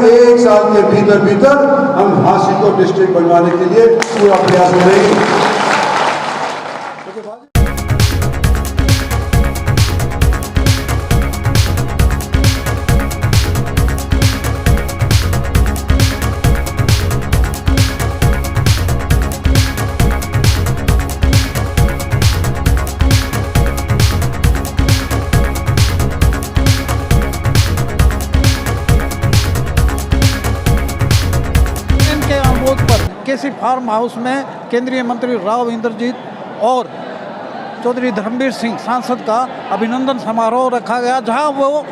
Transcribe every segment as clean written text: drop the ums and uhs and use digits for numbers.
1 साल के भीतर भीतर हम झांसी को डिस्ट्रिक्ट बनवाने के लिए पूरा प्रयास करेंगे। केसी फार्म हाउस में केंद्रीय मंत्री राव इंद्रजीत और चौधरी धर्मवीर सिंह सांसद का अभिनंदन समारोह रखा गया, जहां वो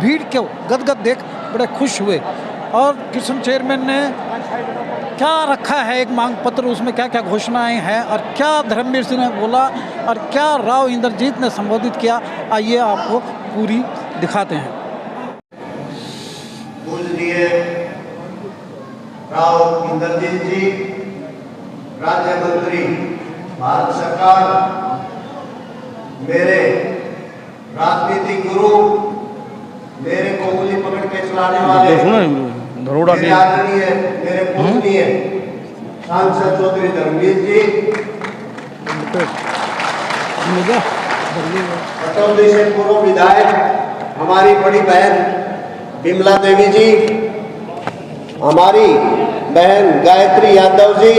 भीड़ को गदगद देख बड़े खुश हुए। और किशन चेयरमैन ने क्या रखा है एक मांग पत्र, उसमें क्या क्या घोषणाएं हैं और क्या धर्मवीर सिंह ने बोला और क्या राव इंद्रजीत ने संबोधित किया, आइए आपको पूरी दिखाते हैं। राव इंद्रजीत जी, राज्य मंत्री भारत सरकार, मेरे राजनीतिक गुरु, मेरे को उंगली पकड़ के चलाने वाले मेरे आदरणीय, मेरे पूजनीय सांसद चौधरी धर्मवीर जी, पटौदी से पूर्व विधायक हमारी बड़ी बहन विमला देवी जी, हमारी बहन गायत्री यादव जी,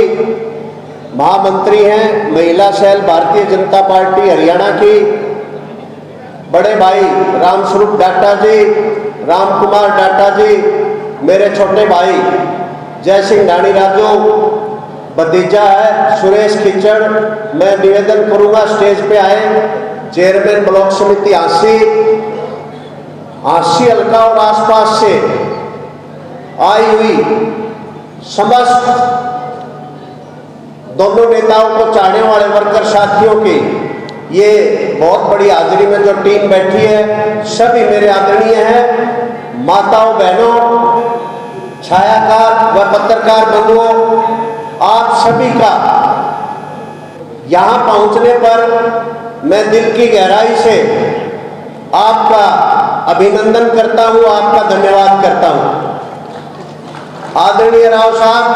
महामंत्री हैं महिला सेल भारतीय जनता पार्टी हरियाणा की, बड़े भाई रामस्वरूप डाटा जी, राम कुमार डाटा जी, मेरे छोटे भाई जय सिंह ढाणी राजू, भतीजा है सुरेश खिचड़। मैं निवेदन करूंगा स्टेज पे आए चेयरमैन ब्लॉक समिति आसी हल्का और आसपास से आई हुई समस्त दोनों नेताओं को चाहने वाले वर्कर साथियों की ये बहुत बड़ी हाजिरी में जो टीम बैठी है, सभी मेरे आदरणीय हैं, माताओं बहनों, छायाकार व पत्रकार बंधुओं, आप सभी का यहां पहुंचने पर मैं दिल की गहराई से आपका अभिनंदन करता हूं, आपका धन्यवाद करता हूं। आदरणीय राव साहब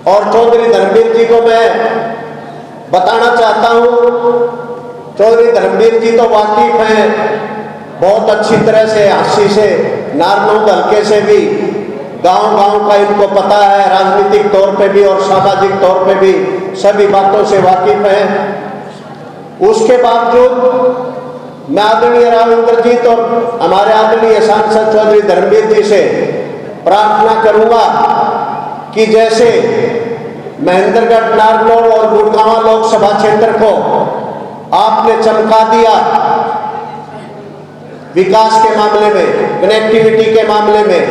और चौधरी धर्मवीर जी को मैं बताना चाहता हूं, चौधरी धर्मवीर जी तो वाकिफ हैं बहुत अच्छी तरह से हांसी से, नारनौंद हल्के से भी, गांव-गांव का इनको पता है, राजनीतिक तौर पे भी और सामाजिक तौर पे भी सभी बातों से वाकिफ हैं। उसके बावजूद मैं आदरणीय राव इंद्रजीत और हमारे आदरणीय सांसद चौधरी धर्मवीर जी से प्रार्थना करूंगा कि जैसे महेंद्रगढ़, नारनौल और गुड़गांव लोकसभा क्षेत्र को आपने चमका दिया विकास के मामले में, कनेक्टिविटी के मामले में,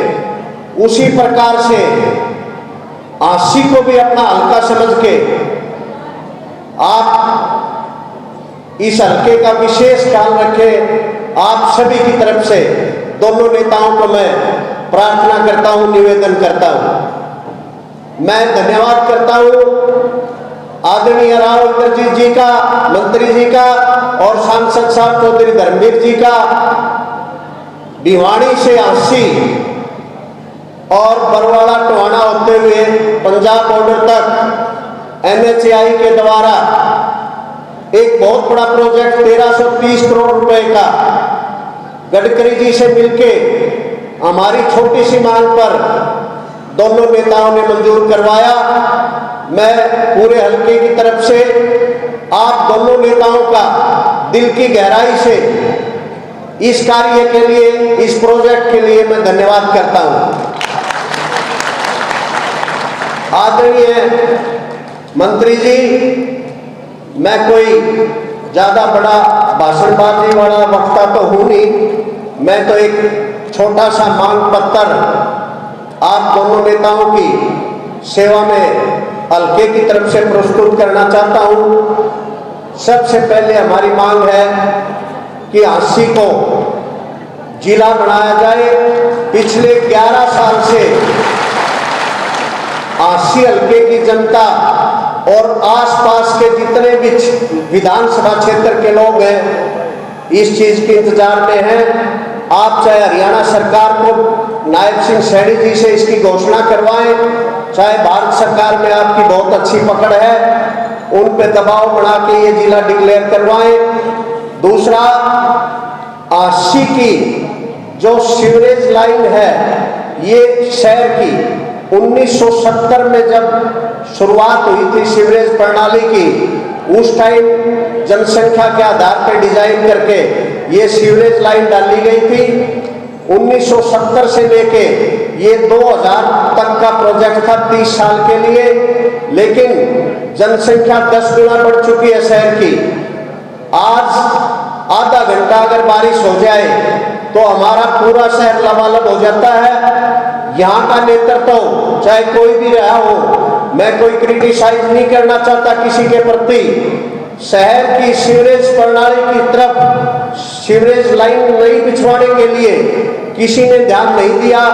उसी प्रकार से आसी को भी अपना हल्का समझ के आप इस हल्के का विशेष ख्याल रखें। आप सभी की तरफ से दोनों नेताओं को मैं प्रार्थना करता हूं, निवेदन करता हूं। मैं धन्यवाद करता हूं आदरणीय राव इंद्रजीत जी का, मंत्री जी का और सांसद साहब चौधरी धर्मवीर जी का। भिवाड़ी से आसी और बरवाड़ा टोहाना होते हुए पंजाब बॉर्डर तक NHAI के द्वारा एक बहुत बड़ा प्रोजेक्ट 1330 करोड़ रुपए का गडकरी जी से मिलके हमारी छोटी सी मांग पर दोनों नेताओं ने मंजूर करवाया। मैं पूरे हल्के की तरफ से आप दोनों नेताओं का दिल की गहराई से इस कार्य के लिए, इस प्रोजेक्ट के लिए मैं धन्यवाद करता हूं। आदरणीय मंत्री जी, मैं कोई ज्यादा बड़ा भाषणबाजी वाला वक्ता तो हूं नहीं, मैं तो एक छोटा सा मांग पत्र आप दोनों नेताओं की सेवा में हल्के की तरफ से प्रस्तुत करना चाहता हूं। सबसे पहले हमारी मांग है कि आसी को जिला बनाया जाए। पिछले 11 साल से आसी हल्के की जनता और आसपास के जितने भी विधानसभा क्षेत्र के लोग हैं इस चीज के इंतजार में हैं। आप चाहे हरियाणा सरकार को नायब सिंह सैनी जी से इसकी घोषणा करवाएं, चाहे भारत सरकार में आपकी बहुत अच्छी पकड़ है, उन पे दबाव बना के ये जिला डिक्लेयर करवाएं। दूसरा, आशी की जो सीवरेज लाइन है ये शहर की 1970 में जब शुरुआत हुई थी सीवरेज प्रणाली की, उस टाइम जनसंख्या के आधार पर डिजाइन करके ये सीवरेज लाइन डाली गई थी। 1970 से लेके ये 2000 तक का प्रोजेक्ट था 30 साल के लिए, लेकिन जनसंख्या 10 गुना बढ़ चुकी है शहर की। आज आधा घंटा अगर बारिश हो जाए तो हमारा पूरा शहर लबालब हो जाता है। यहाँ का नेतृत्व चाहे कोई भी रहा हो, मैं कोई क्रिटिसाइज नहीं करना चाहता किसी के प्रति, शहर की सीवरेज प्रणाली की तरफ सीवरेज लाइन नहीं बिछवाने के लिए किसी ने ध्यान नहीं दिया।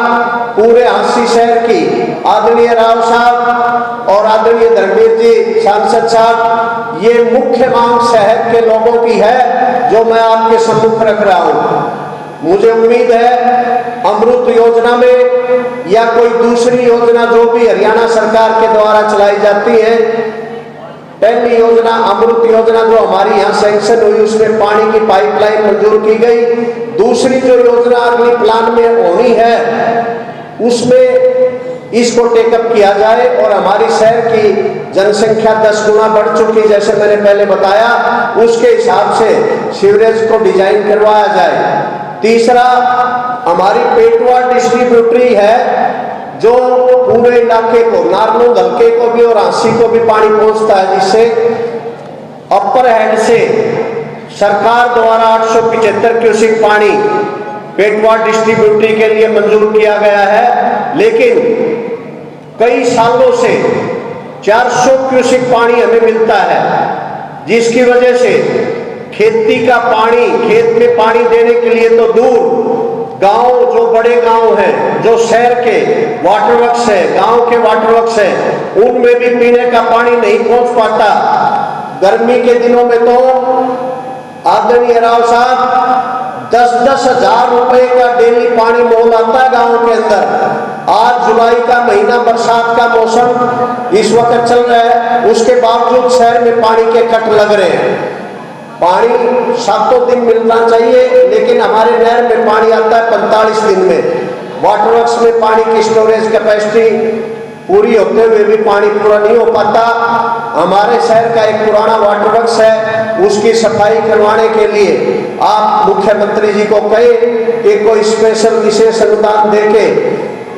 पूरे हांसी शहर की आदरणीय राव साहब और आदरणीय धर्मवीर जी सांसद साहब, ये मुख्य मांग शहर के लोगों की है जो मैं आपके सम्मुख रख रहा हूँ। मुझे उम्मीद है अमृत योजना में या कोई दूसरी योजना जो भी हरियाणा सरकार के द्वारा चलाई जाती है, पहली योजना अमृत योजना जो हमारी यहाँ सैंक्शन हुई उसमें पानी की पाइपलाइन मंजूर की गई। दूसरी जो योजना अगली प्लान में होनी है उसमें इसको टेकअप किया जाए और हमारी शहर की जनसंख्या 10 गुना बढ़ चुकी, जैसे मैंने पहले बताया, उसके हिसाब से सीवरेज को डिजाइन करवाया जाए। तीसरा, हमारी पेटवा डिस्ट्रीब्यूटरी है जो पूरे इलाके को, नारनौल हल्के को भी और हांसी को भी पानी पहुंचता है, जिससे अपर हेड से सरकार द्वारा 875 क्यूसेक पानी पेटवा डिस्ट्रीब्यूटरी के लिए मंजूर किया गया है। लेकिन कई सालों से 400 क्यूसेक पानी हमें मिलता है, जिसकी वजह से खेती का पानी, खेत में पानी देने के लिए तो दूर गांव, जो बड़े गांव हैं, जो शहर के वाटर वर्क्स है, गांव के वाटर वर्क्स है, उनमें भी पीने का पानी नहीं पहुंच पाता। गर्मी के दिनों में तो आदरणीय राव साहब 10-10 हजार रुपए का डेली पानी मोल आता है गांव के अंदर। आज जुलाई का महीना, बरसात का मौसम इस वक्त चल रहा है, उसके बावजूद शहर में पानी के कट लग रहे हैं। पानी 7 दिन मिलना चाहिए, लेकिन हमारे नहर में पानी आता है 45 दिन में। वाटर वर्क्स में पानी की स्टोरेज कैपेसिटी पूरी होते हुए भी पानी पूरा नहीं हो पाता। हमारे शहर का एक पुराना वाटर वर्क्स है, उसकी सफाई करवाने के लिए आप मुख्यमंत्री जी को कहें कि कोई स्पेशल विशेष अनुदान देके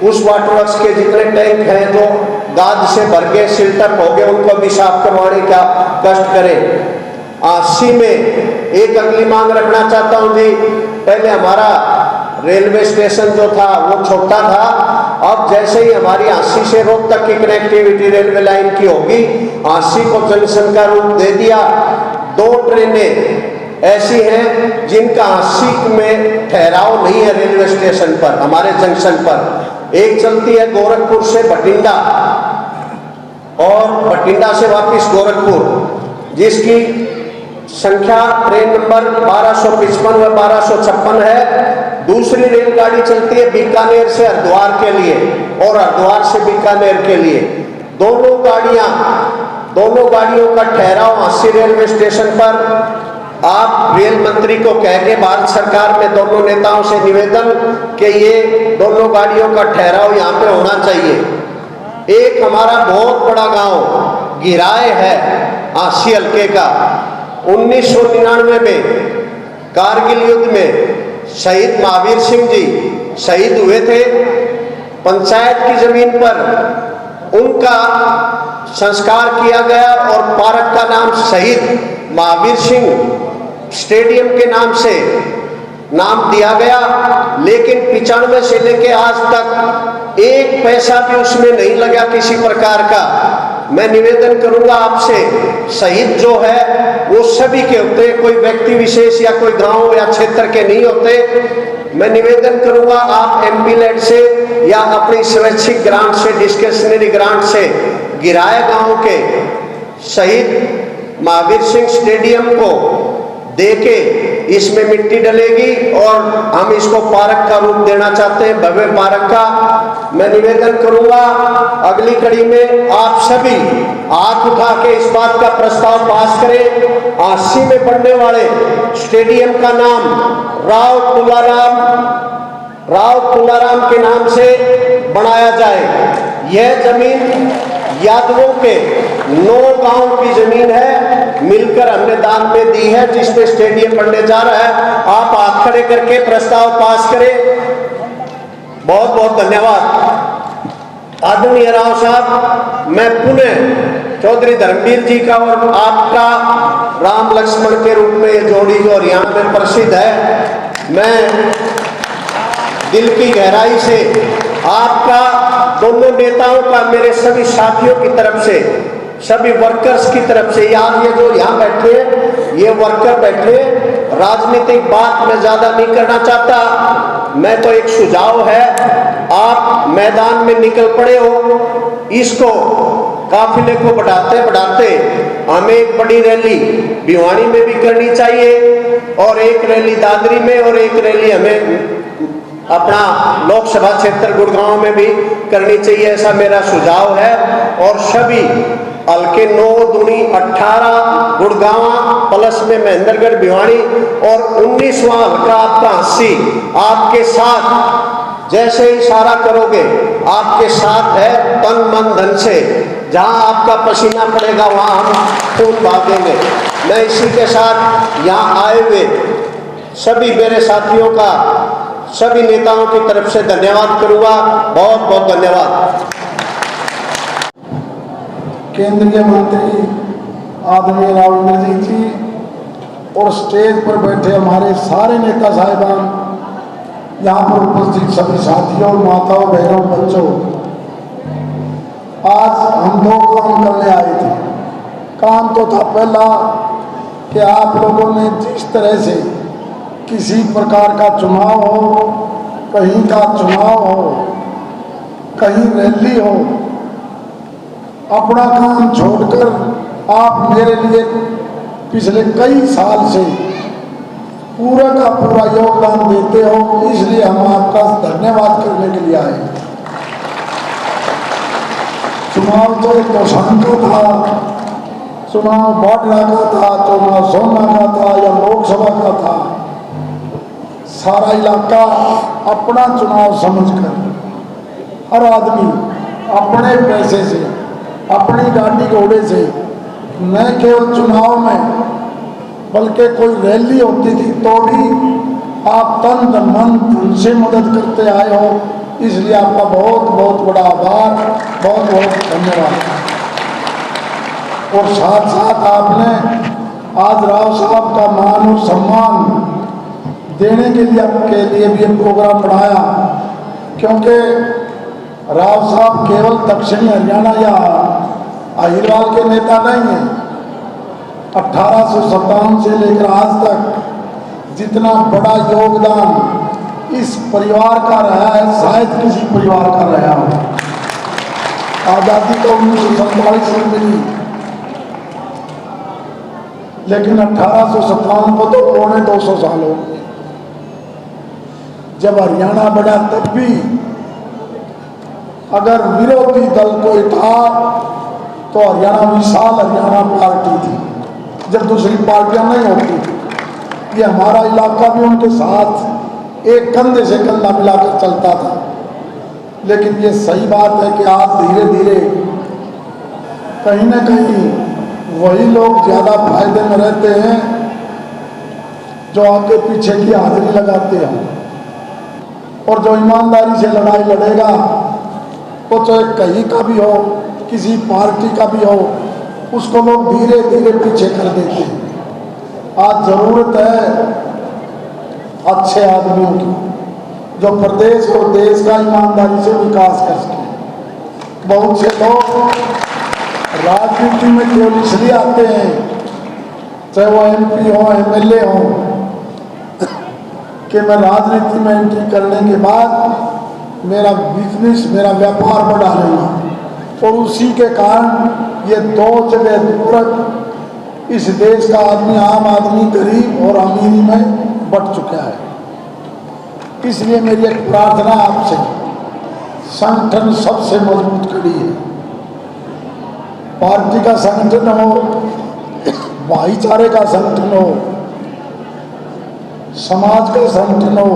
उस वाटर वर्क्स के जितने टैंक हैं जो गाद से भर के सिल्टअप हो गए, उनको भी साफ करवाने का कष्ट करें। आशी में एक अगली मांग रखना चाहता हूं जी। पहले हमारा रेलवे स्टेशन जो था वो छोटा था, अब जैसे ही हमारी आशी से रोहतक की कनेक्टिविटी रेलवे लाइन की होगी, आशी को जंक्शन का रूप दे दिया। 2 ट्रेनें ऐसी हैं जिनका आशी में ठहराव नहीं है रेलवे स्टेशन पर, हमारे जंक्शन पर। एक चलती है गोरखपुर से भटिंडा और भटिंडा से वापस गोरखपुर, जिसकी संख्या ट्रेन नंबर 1255 व 1256 है। दूसरी रेलगाड़ी चलती है बीकानेर से हरिद्वार के लिए और हरिद्वार से बीकानेर के लिए। दोनों गाड़ियों का ठहराव हांसी रेलवे स्टेशन पर। आप रेल मंत्री को कह के भारत सरकार में दोनों नेताओं से निवेदन कि ये दोनों गाड़ियों का ठहराव यहाँ पे होना चाहिए। एक हमारा बहुत बड़ा गांव गिराए है हांसी हल्के का। 1999 में कारगिल युद्ध में शहीद महावीर सिंह जी शहीद हुए थे। पंचायत की जमीन पर उनका संस्कार किया गया और पार्क का नाम शहीद महावीर सिंह स्टेडियम के नाम से नाम दिया गया। लेकिन 95 से लेके आज तक एक पैसा भी उसमें नहीं लगा किसी प्रकार का। मैं निवेदन करूंगा आपसे, शहीद जो है वो सभी के होते, कोई व्यक्ति विशेष या कोई गांव या क्षेत्र के नहीं होते। मैं निवेदन करूंगा आप एमपी लेड से या अपनी स्वैच्छिक ग्रांट से, डिस्क्रिशनरी ग्रांट से गिराए गांव के शहीद महावीर सिंह स्टेडियम को देके इसमें मिट्टी डलेगी और हम इसको पार्क का रूप देना चाहते हैं, भव्य पार्क का। मैं निवेदन करूंगा अगली कड़ी में आप सभी हाथ उठा के इस बात का प्रस्ताव पास करें, आसी में बनने वाले स्टेडियम का नाम राव तुलाराम के नाम से बनाया जाए। यह जमीन यादवों के 9 गांव की जमीन है, मिलकर हमने दान में दी है, जिसपे स्टेडियम बनने जा रहा है। आप हाथ खड़े करके प्रस्ताव पास करें। बहुत बहुत धन्यवाद। आदरणीय राव साहब, मैं पुनः चौधरी धर्मवीर जी का और आपका राम लक्ष्मण के रूप में ये जोड़ी जो हरियाणा में प्रसिद्ध है, मैं दिल की गहराई से आपका, दोनों नेताओं का, मेरे सभी साथियों की तरफ से, सभी वर्कर्स की तरफ से, याद ये जो यहाँ बैठे हैं ये वर्कर बैठे, राजनीतिक बात मैं ज्यादा नहीं करना चाहता। मैं तो एक सुझाव है, आप मैदान में निकल पड़े हो, इसको काफिले को बढ़ाते बढ़ाते हमें एक बड़ी रैली भिवानी में भी करनी चाहिए और एक रैली दादरी में और एक रैली हमें अपना लोकसभा क्षेत्र गुड़गांव में भी करनी चाहिए, ऐसा मेरा सुझाव है। और सभी हल्के 9 दूनी 18 गुड़गांव प्लस में महेंद्रगढ़ भिवानी और 19वां हल्का आपका 80 आपके साथ, जैसे इशारा करोगे आपके साथ है, तन मन धन से। जहां आपका पसीना पड़ेगा वहां हम खून बहाएंगे। मैं इसी के साथ यहाँ आए हुए सभी मेरे साथियों का, सभी नेताओं की तरफ से धन्यवाद करूंगा। बहुत बहुत धन्यवाद। केंद्रीय मंत्री आदरणीय राव इंद्रजीत जी और स्टेज पर बैठे हमारे सारे नेता साहिबान, यहाँ पर उपस्थित सभी साथियों, माताओं, बहनों, बच्चों, आज हम 2 काम करने आए थे। काम तो था पहला कि आप लोगों ने जिस तरह से किसी प्रकार का चुनाव हो, कहीं का चुनाव हो, कहीं रैली हो, अपना काम छोड़कर आप मेरे लिए पिछले कई साल से पूरा का पूरा योगदान देते हो, इसलिए हम आपका धन्यवाद करने के लिए आए। चुनाव तो एक दौसान का था, चुनाव बाडला का था, चुनाव सोना का था या लोकसभा का था, सारा इलाका अपना चुनाव समझकर हर आदमी अपने पैसे से, अपनी गाड़ी घोड़े से, न केवल चुनाव में बल्कि कोई रैली होती थी तो भी आप तन मन धन से मदद करते आए हो, इसलिए आपका बहुत बहुत बड़ा आभार, बहुत बहुत धन्यवाद। और साथ साथ आपने आज राव साहब का मान और सम्मान देने के लिए भी एक प्रोग्राम बनाया, क्योंकि राव साहब केवल दक्षिणी हरियाणा या अहिरवाल के नेता नहीं हैं। 1857 से लेकर आज तक जितना बड़ा योगदान इस परिवार का रहा है, शायद किसी परिवार का रहा हो। आज़ादी तो 1947 में मिली, लेकिन 1857 को तो 250 साल हो गए। जब हरियाणा बढ़ा तब भी अगर विरोधी दल कोई था तो हरियाणा विशाल हरियाणा पार्टी थी, जब दूसरी पार्टियां नहीं होती थी। ये हमारा इलाका भी उनके साथ एक कंधे से कंधा मिलाकर चलता था। लेकिन ये सही बात है कि आज धीरे धीरे कहीं ना कहीं वही लोग ज़्यादा फायदे में रहते हैं जो आगे पीछे की हाजिरी लगाते हैं, और जो ईमानदारी से लड़ाई लड़ेगा वो चाहे कहीं का भी हो, किसी पार्टी का भी हो, उसको लोग धीरे धीरे पीछे कर देते हैं। आज जरूरत है अच्छे आदमियों की जो प्रदेश और देश का ईमानदारी से विकास कर सके। बहुत से लोग राजनीति में केवल इसलिए आते हैं, चाहे वो MP हो, MLA हो, कि मैं राजनीति में एंट्री करने के बाद मेरा बिजनेस, मेरा व्यापार बढ़ा लेना, और उसी के कारण ये 2 जगह इस देश का आदमी, आम आदमी, गरीब और अमीरी में बट चुका है। इसलिए मेरी एक प्रार्थना आपसे, संगठन सबसे मजबूत कड़ी है। पार्टी का संगठन हो, भाईचारे का संगठन हो, समाज का संगठन हो,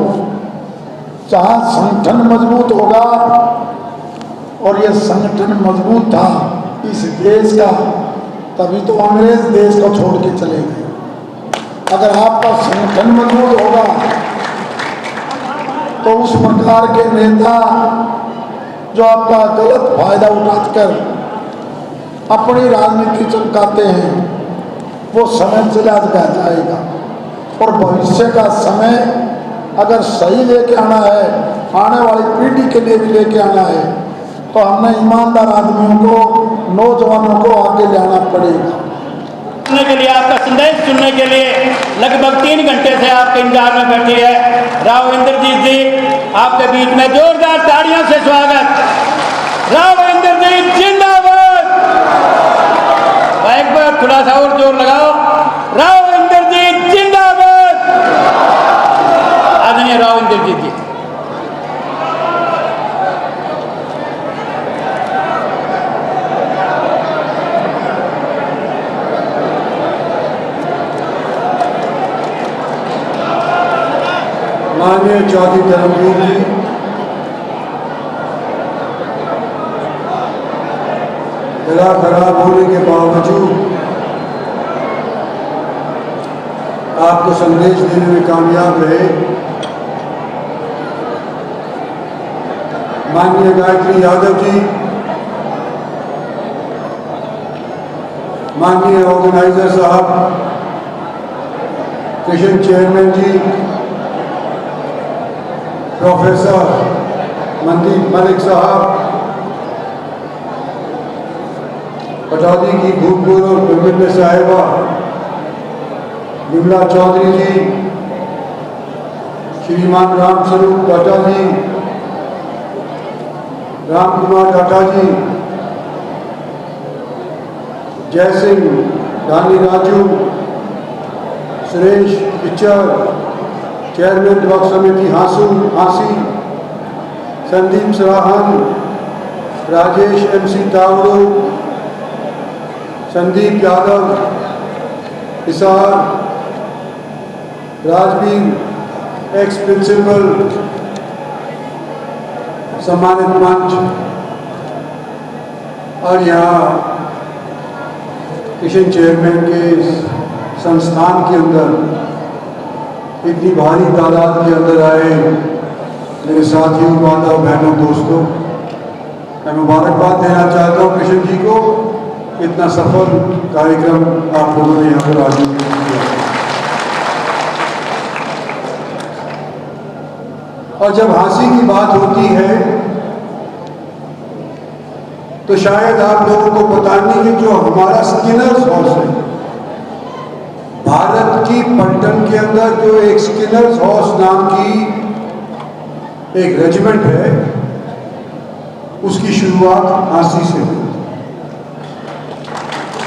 जहाँ संगठन मजबूत होगा, और यह संगठन मजबूत था इस देश का, तभी तो अंग्रेज देश को छोड़ के चले गए। अगर आपका संगठन मजबूत होगा तो उस प्रकार के नेता जो आपका गलत फायदा उठाकर अपनी राजनीति चमकाते हैं, वो समय चला जाएगा। और भविष्य का समय अगर सही लेके आना है, आने वाली पीढ़ी के लिए भी लेके आना है, तो हमने ईमानदार आदमियों को, नौजवानों को आगे लाना पड़ेगा। सुनने के लिए, आपका संदेश सुनने के लिए लगभग 3 घंटे से आपके इंतजार में बैठी है राव इंद्रजीत जी। आपके बीच में जोरदार तालियों से स्वागत। राव इंद्रजीत जिंदाबाद। एक बार थोड़ा सा और जोर लगाओ। राव इंद्रजीत जिंदाबाद। आदरणीय राव इंद्रजीत जी। माननीय चौधरी धर्मवीर जी, गला खराब होने के बावजूद आपको संदेश देने में कामयाब रहे। माननीय गायत्री यादव जी, माननीय ऑर्गेनाइजर साहब, किशन चेयरमैन जी, प्रोफेसर मनदीप मलिक साहब, पटौदी की भूतपूर्व विभिन्न साहिबा विमला चौधरी जी, श्रीमान राम स्वरूप टाटा जी, राम कुमार टाटा जी, जय सिंह, रानी राजू, सुरेश पिक्चर, चेयरमैन ब्लॉक समिति हांसी, संदीप सराहन, राजेश MC तावड़ो, संदीप यादव, हिसार, राजवीर एक्स प्रिंसिपल, सम्मानित मंच, और यहाँ किशन चेयरमैन के संस्थान के अंदर इतनी भारी तादाद के अंदर आए मेरे साथियों, माताओं, बहनों, दोस्तों, मैं मुबारकबाद देना चाहता हूँ किशन जी को। इतना सफल कार्यक्रम आप लोगों ने यहाँ पर आयोजित किया। और जब हांसी की बात होती है तो शायद आप लोगों को पता नहीं कि जो हमारा स्किनर्स हाउस है, भारत की पलटन के अंदर जो एक स्किनर्स हाउस नाम की एक रेजिमेंट है, उसकी शुरुआत हांसी से हुई।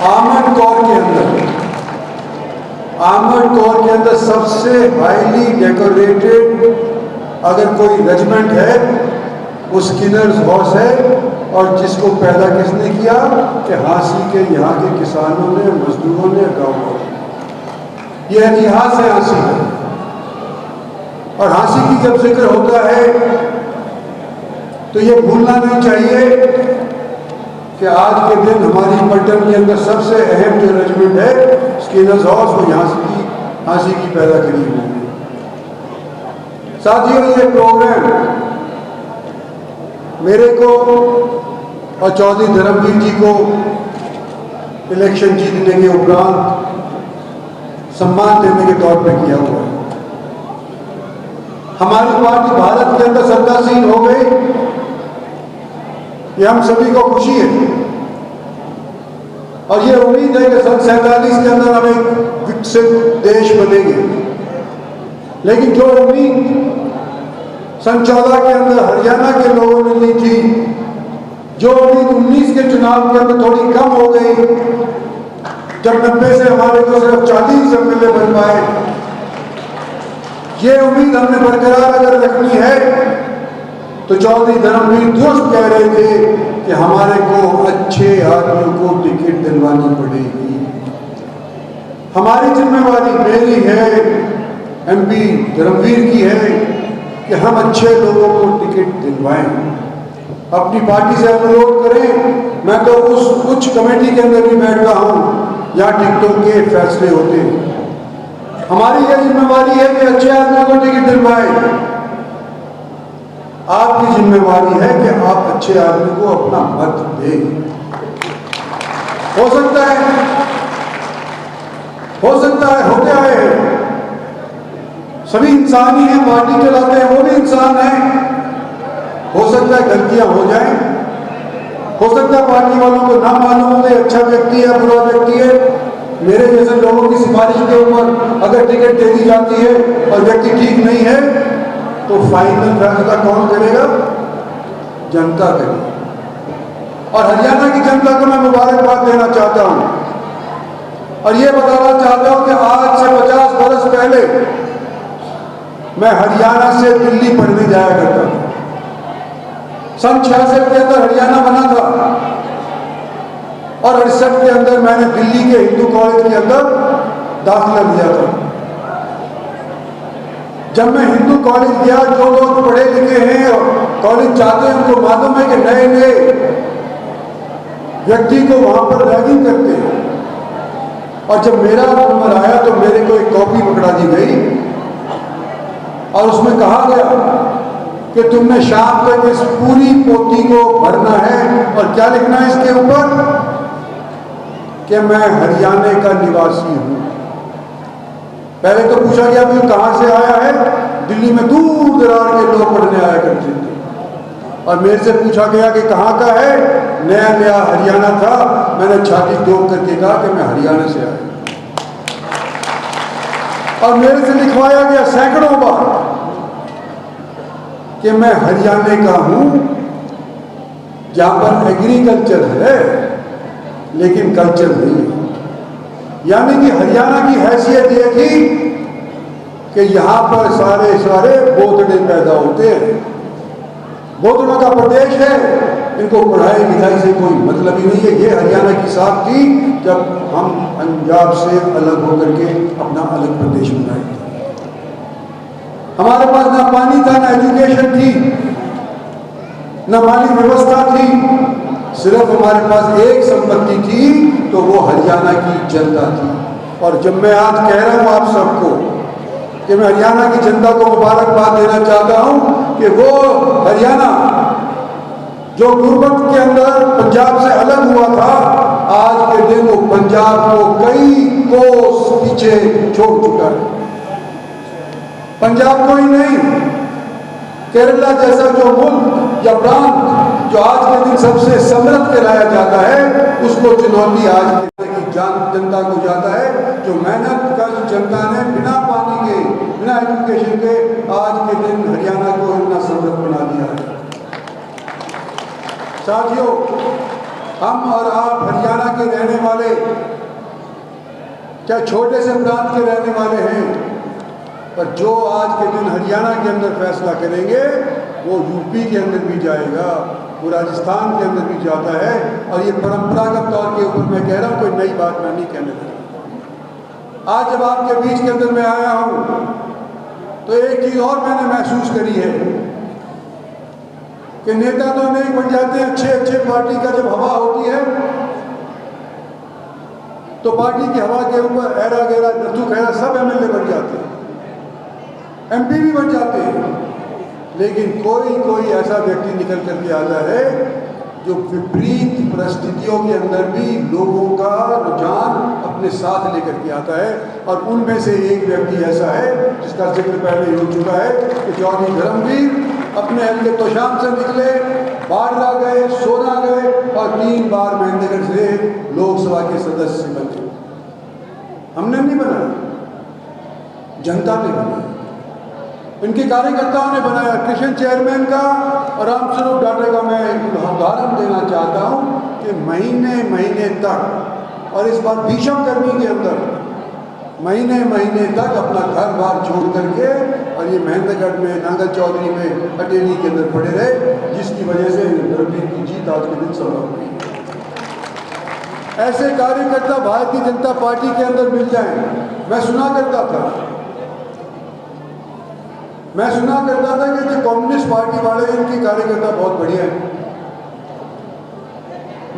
आर्मर्ड कोर के अंदर सबसे हाईली डेकोरेटेड अगर कोई रेजिमेंट है वो स्किनर्स हाउस है। और जिसको पैदा किसने किया कि हांसी के यहाँ के किसानों ने, मजदूरों ने, गाँवों ने। ये इतिहास है हांसी का। और हांसी की जब जिक्र होता है तो ये भूलना नहीं चाहिए कि आज के दिन हमारी पलटन के अंदर सबसे अहम जो रेजिमेंट है स्किनर्स हाउस, वो हांसी की पैदा करी हुई है। साथियों, ये प्रोग्राम मेरे को और चौधरी धर्मवीर जी को इलेक्शन जीतने के उपरांत सम्मान देने के तौर पे किया हुआ है। हमारी पार्टी भारत के अंदर सत्तासीन हो गई, ये हम सभी को खुशी है। और ये उम्मीद है कि सन 47 के अंदर हम एक विकसित देश बनेंगे। लेकिन जो उम्मीद सन 14 के अंदर हरियाणा के लोगों ने ली थी, जो उम्मीद 19 के चुनाव के अंदर थोड़ी कम हो गई, जब 90 से हमारे को सिर्फ 40 एमएलए बन पाए। ये उम्मीद हमने बरकरार अगर रखनी है तो चौधरी धर्मवीर दुरुस्त कह रहे थे कि हमारे को अच्छे आदमियों को टिकट दिलवानी पड़ेगी। हमारी जिम्मेवारी, मेरी है, एमपी धर्मवीर की है कि हम अच्छे लोगों को टिकट दिलवाएं। अपनी पार्टी से अनुरोध करें। मैं तो उस कमेटी के अंदर भी बैठता हूं जहां टिकटों के फैसले होते हैं। हमारी यह जिम्मेवारी है कि अच्छे आदमियों को टिकट दिलवाएं। आपकी जिम्मेवारी है कि आप अच्छे आदमी को अपना मत दें। हो सकता है होते आए हैं, सभी इंसान ही हैं, पार्टी चलाते हैं वो भी इंसान हैं। हो सकता है गलतियां हो जाएं, हो सकता है पार्टी वालों को ना मालूम हो कि अच्छा व्यक्ति है बुरा व्यक्ति है। मेरे जैसे लोगों की सिफारिश के ऊपर अगर टिकट दे दी जाती है और व्यक्ति ठीक नहीं है तो फाइनल फैसला कौन करेगा? जनता करेगी। और हरियाणा की जनता को मैं मुबारकबाद देना चाहता हूं और ये बताना चाहता हूं कि आज से 50 बरस पहले मैं हरियाणा से दिल्ली पढ़ने जाया करता था। सन 66 के अंदर हरियाणा बना था और 68 के अंदर मैंने दिल्ली के हिंदू कॉलेज के अंदर दाखिला लिया था। जब मैं हिंदू कॉलेज गया, जो लोग पढ़े लिखे हैं और कॉलेज जाते हैं उनको मालूम है कि नए नए व्यक्ति को वहां पर रैगिंग करते हैं। और जब मेरा नंबर आया तो मेरे को एक कॉपी पकड़ा दी गई और उसमें कहा गया कि तुमने शाम तक इस पूरी पोथी को भरना है और क्या लिखना है इसके ऊपर कि मैं हरियाणा का निवासी हूं। पहले तो पूछा गया भी कहां से आया है? दिल्ली में दूर दरार के लोग पढ़ने आया करते थे। और मेरे से पूछा गया कि कहां का है? नया नया हरियाणा था। मैंने छाती ठोक करके कहा कि मैं हरियाणा से आया। और मेरे से लिखवाया गया सैकड़ों बार कि मैं हरियाणा का हूं जहां पर एग्रीकल्चर है लेकिन कल्चर नहीं है। यानी कि हरियाणा की हैसियत ये थी कि यहां पर सारे बोतड़े पैदा होते हैं। बोतड़ों का प्रदेश है, इनको पढ़ाई लिखाई से कोई मतलब ही नहीं है। ये हरियाणा की साख थी जब हम पंजाब से अलग होकर के अपना अलग प्रदेश बनाए। हमारे पास ना पानी था, ना एजुकेशन थी, ना माली व्यवस्था थी। सिर्फ हमारे पास एक संपत्ति थी तो वो हरियाणा की जनता थी। और जब मैं आज कह रहा हूं आप सबको कि मैं हरियाणा की जनता को मुबारकबाद देना चाहता हूं कि वो हरियाणा जो गुर्बत के अंदर पंजाब से अलग हुआ था, आज के दिन वो पंजाब को कई कोस पीछे छोड़ चुका है। पंजाब को ही नहीं, केरला जैसा जो मुल्क या प्रांत जो आज के दिन सबसे समृद्ध कहलाया जाता है, उसको चुनौती आज की जनता को जाता है। जो मेहनत कर जनता ने बिना पानी के, बिना एजुकेशन के आज के दिन हरियाणा को इतना समृद्ध बना दिया है। साथियों, हम और आप हरियाणा के रहने वाले, क्या छोटे से प्रांत के रहने वाले हैं, पर जो आज के दिन हरियाणा के अंदर फैसला करेंगे वो यूपी के अंदर भी जाएगा, वो राजस्थान के अंदर भी जाता है। और ये परंपरागत तौर के ऊपर मैं कह रहा हूँ, कोई नई बात मैं नहीं कहने लगा। आज जब आपके बीच के अंदर मैं आया हूँ तो एक चीज और मैंने महसूस करी है कि नेता तो अनेक बन जाते हैं। अच्छे पार्टी का जब हवा होती है तो पार्टी की हवा के ऊपर ऐरा गैरा नथु खैरा सब एमएलए बन जाते हैं, एमपी भी बन जाते हैं। लेकिन कोई ऐसा व्यक्ति निकल करके आता है जो विपरीत परिस्थितियों के अंदर भी लोगों का रुझान अपने साथ लेकर के आता है। और उनमें से एक व्यक्ति ऐसा है जिसका जिक्र पहले हो चुका है कि चौधरी धर्मवीर अपने हल्के तोशाम से निकले, बाढ़ा गए, सोना गए और 3 बार महेंद्रगढ़ से लोकसभा के सदस्य बने। हमने नहीं बनाया, जनता ने बनाया, इनके कार्यकर्ताओं ने बनाया। कृष्ण चेयरमैन का और रामस्वरूप डाटे का मैं उदाहरण देना चाहता हूं कि महीने तक और इस बार भीषण गर्मी के अंदर महीने महीने तक अपना घर बार छोड़ करके और ये महेंद्रगढ़ में, नांगल चौधरी में, अटेली के अंदर पड़े रहे, जिसकी वजह से धर्मवीर की जीत आज के दिन संभव हुई। ऐसे कार्यकर्ता भारतीय जनता पार्टी के अंदर मिल जाएं। मैं सुना करता था कि जो कम्युनिस्ट पार्टी वाले इनके कार्यकर्ता बहुत बढ़िया हैं।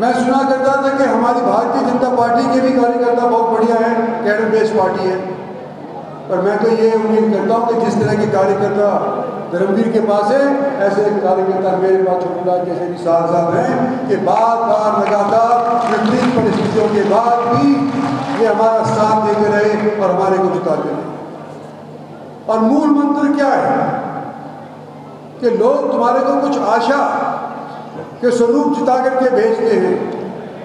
मैं सुना करता था कि हमारी भारतीय जनता पार्टी के भी कार्यकर्ता बहुत बढ़िया हैं, कैडर बेस्ड पार्टी है। पर मैं तो ये उम्मीद करता हूँ कि जिस तरह के कार्यकर्ता धर्मवीर के पास है, ऐसे कार्यकर्ता मेरे पास छोटूलाल जैसे भी साहब हैं कि बार बार लगातार विपरीत परिस्थितियों के बाद भी ये हमारा साथ देते रहे और हमारे को जिताते रहे। और मूल मंत्र क्या है कि लोग तुम्हारे को कुछ आशा के स्वरूप जिता करके भेजते हैं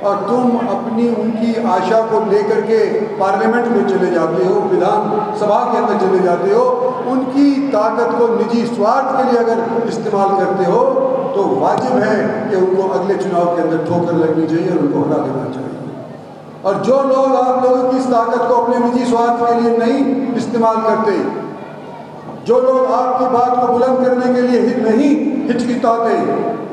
और तुम अपनी उनकी आशा को लेकर के पार्लियामेंट में चले जाते हो, विधान सभा के अंदर चले जाते हो। उनकी ताकत को निजी स्वार्थ के लिए अगर इस्तेमाल करते हो तो वाजिब है कि उनको अगले चुनाव के अंदर ठोकर लगनी चाहिए और उनको हटा देना चाहिए। और जो लोग आप लोगों की इस ताकत को अपने निजी स्वार्थ के लिए नहीं इस्तेमाल करते, जो लोग आपकी बात को बुलंद करने के लिए नहीं हिचकिचाते,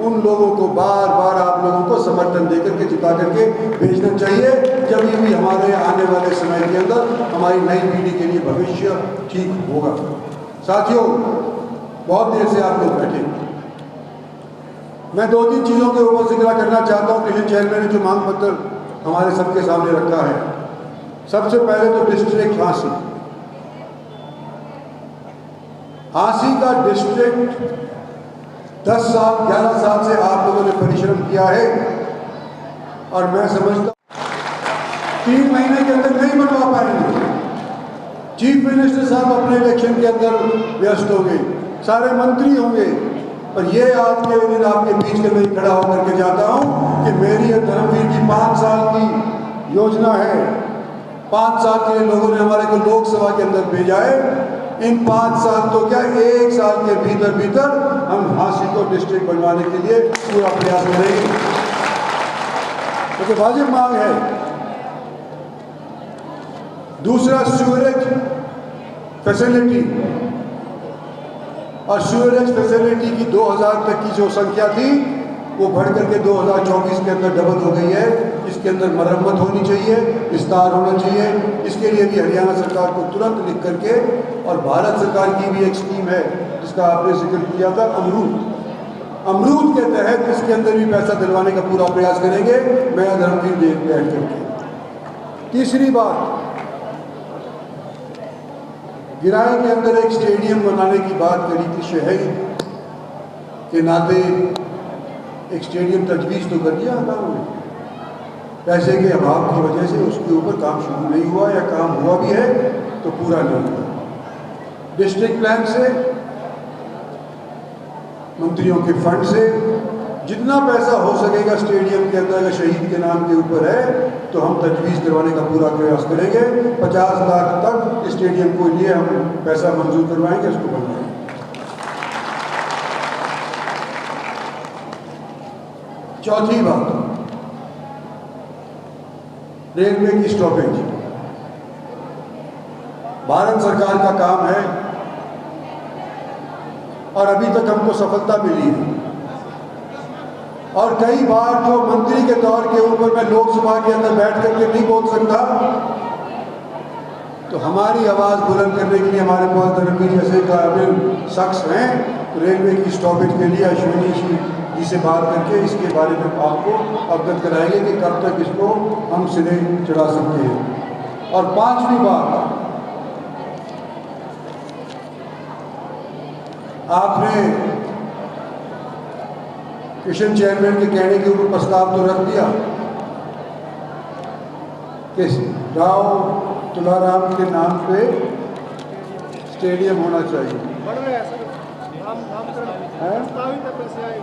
उन लोगों को बार बार आप लोगों को समर्थन देकर के जिता करके भेजना चाहिए। जब ये भी हमारे आने वाले समय के अंदर हमारी नई पीढ़ी के लिए भविष्य ठीक होगा। साथियों, बहुत देर से आप लोग बैठे, मैं 2-3 चीज़ों के ऊपर जिक्र करना चाहता हूँ। कृष्ण चेयरमैन ने जो मांग पत्र हमारे सबके सामने रखा है, सबसे पहले तो डिस्ट्रिक्ट झांसी का डिस्ट्रिक्ट 10 साल 11 साल से आप लोगों ने परिश्रम किया है और मैं समझता 3 महीने के अंदर नहीं बनवा पाएंगे। चीफ मिनिस्टर साहब अपने इलेक्शन के अंदर व्यस्त होंगे, सारे मंत्री होंगे, और ये आज के दिन आपके बीच के मैं खड़ा होकर के जाता हूँ कि मेरी और धर्मवीर की 5 साल की योजना है। 5 साल के लिए लोगों ने हमारे को लोकसभा के अंदर भेजा है। इन 5 साल तो क्या 1 साल के भीतर भीतर हम झांसी को डिस्ट्रिक्ट बनवाने के लिए पूरा प्रयास करेंगे। तो वाजिब मांग है। दूसरा, सीवरेज फैसिलिटी, और सीवरेज फैसिलिटी की 2000 तक की जो संख्या थी वो बढ़ करके 2024 के अंदर डबल हो गई है। इसके अंदर मरम्मत होनी चाहिए, विस्तार होना चाहिए। इसके लिए भी हरियाणा सरकार को तुरंत लिख करके, और भारत सरकार की भी एक स्कीम है जिसका आपने जिक्र किया था, अमरूद के तहत इसके अंदर भी पैसा दिलवाने का पूरा प्रयास करेंगे, मैं धर्मवीर बैठ करके। तीसरी बात, गिराई के अंदर एक स्टेडियम बनाने की बात करी थी। शहर के नाते एक स्टेडियम तजवीज़ तो कर दिया था उन्होंने, पैसे के अभाव की वजह से उसके ऊपर काम शुरू नहीं हुआ, या काम हुआ भी है तो पूरा नहीं हुआ। डिस्ट्रिक्ट प्लान से, मंत्रियों के फंड से जितना पैसा हो सकेगा स्टेडियम के अंदर, अगर शहीद के नाम के ऊपर है तो हम तजवीज़ करवाने का पूरा प्रयास करेंगे। 50 लाख तक स्टेडियम को लिए हम पैसा मंजूर करवाएंगे, उसको बनवाएंगे। चौथी बात, रेलवे की स्टॉपेज। भारत सरकार का काम है और अभी तक हमको सफलता मिली है। और कई बार जो मंत्री के तौर के ऊपर मैं लोकसभा के अंदर बैठ करके नहीं बोल सकता, तो हमारी आवाज़ बुलंद करने के लिए हमारे पास धर्मवीर जैसे काबिल शख्स हैं। तो रेलवे की स्टॉपेज के लिए अश्विनी जी से बात करके इसके बारे में आपको अवगत कराएंगे कि कब तक इसको हम सिरे चढ़ा सकते हैं। और 5वीं बात, आपने कृष्ण चेयरमैन के कहने के ऊपर प्रस्ताव तो रख दिया कि राव तुलाराम के नाम पे स्टेडियम होना चाहिए।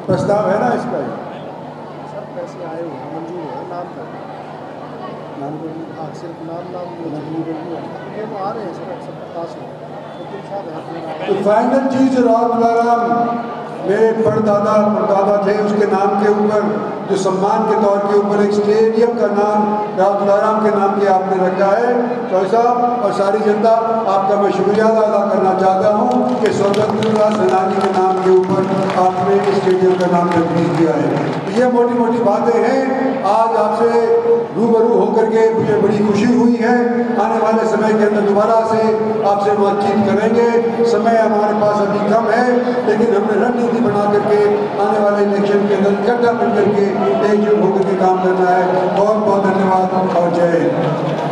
प्रस्ताव है ना इसका? सर पैसे आए हुए हैं, मंजूर है, नाम का सिर्फ ये तो आ रहे हैं सर, सबके पास है। तो फाइनल चीज राव तुलाराम मेरे परदादा थे, उसके नाम के ऊपर जो सम्मान के तौर के ऊपर एक स्टेडियम का नाम राव तुलाराम के नाम के आपने रखा है। चौधरी साहब और सारी जनता, आपका मैं शुक्रिया अदा करना चाहता हूँ कि स्वतंत्रता सेनानी के नाम के ऊपर आपने इस स्टेडियम का नाम तब्दील किया है। तो ये मोटी मोटी बातें हैं। आज आपसे रूबरू होकर के मुझे बड़ी खुशी हुई है। आने वाले समय के अंदर दोबारा से आपसे बातचीत करेंगे। समय हमारे पास अभी कम है, लेकिन हमने रणनीति बना करके आने वाले इलेक्शन के अंदर इकट्ठा मिल करके एकजुट होकर के काम करना है। बहुत बहुत धन्यवाद और जय हिंद।